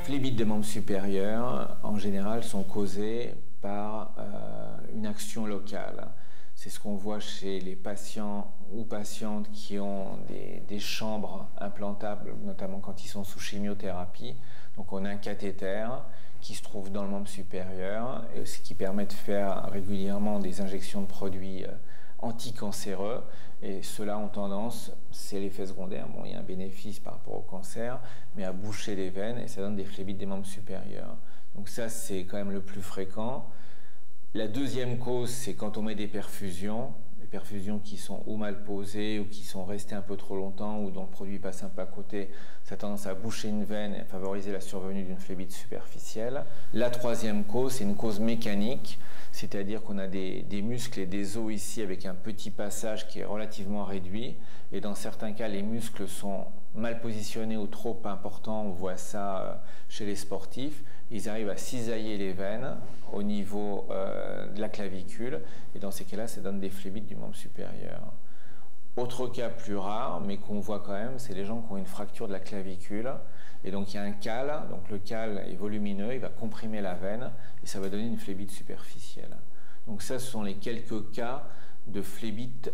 phlébites des membres supérieurs, en général, sont causées par une action locale. C'est ce qu'on voit chez les patients ou patientes qui ont des chambres implantables, notamment quand ils sont sous chimiothérapie. Donc on a un cathéter qui se trouve dans le membre supérieur, ce qui permet de faire régulièrement des injections de produits anticancéreux, et ceux-là ont tendance, c'est l'effet secondaire, bon, il y a un bénéfice par rapport au cancer, mais à boucher les veines, et ça donne des phlébites des membres supérieurs. Donc ça, c'est quand même le plus fréquent. La deuxième cause, c'est quand on met des perfusions qui sont ou mal posées ou qui sont restées un peu trop longtemps ou dont le produit passe un peu à côté, ça a tendance à boucher une veine et à favoriser la survenue d'une phlébite superficielle. La troisième cause, c'est une cause mécanique, c'est-à-dire qu'on a des muscles et des os ici avec un petit passage qui est relativement réduit, et dans certains cas, les muscles sont mal positionnés ou trop importants, on voit ça chez les sportifs, ils arrivent à cisailler les veines au niveau de la clavicule, et dans ces cas-là, ça donne des phlébites du membre supérieur. Autre cas plus rare, mais qu'on voit quand même, c'est les gens qui ont une fracture de la clavicule, et donc il y a un cal, donc le cal est volumineux, il va comprimer la veine, et ça va donner une phlébite superficielle. Donc ça, ce sont les quelques cas de phlébites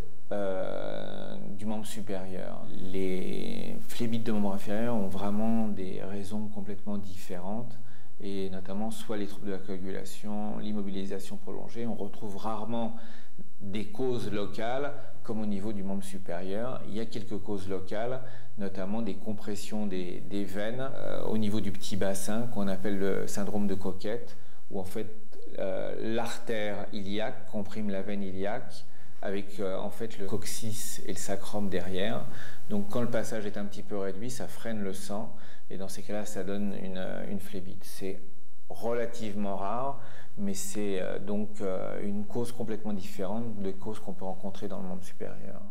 du membre supérieur. Les phlébites de membre inférieur ont vraiment des raisons complètement différentes, et notamment soit les troubles de la coagulation, l'immobilisation prolongée. On retrouve rarement des causes locales comme au niveau du membre supérieur. Il y a quelques causes locales, notamment des compressions des veines au niveau du petit bassin qu'on appelle le syndrome de Coquette, où en fait l'artère iliaque comprime la veine iliaque avec en fait le coccyx et le sacrum derrière. Donc quand le passage est un petit peu réduit, ça freine le sang, et dans ces cas-là, ça donne une phlébite. C'est relativement rare, mais c'est donc une cause complètement différente des causes qu'on peut rencontrer dans le membre supérieur.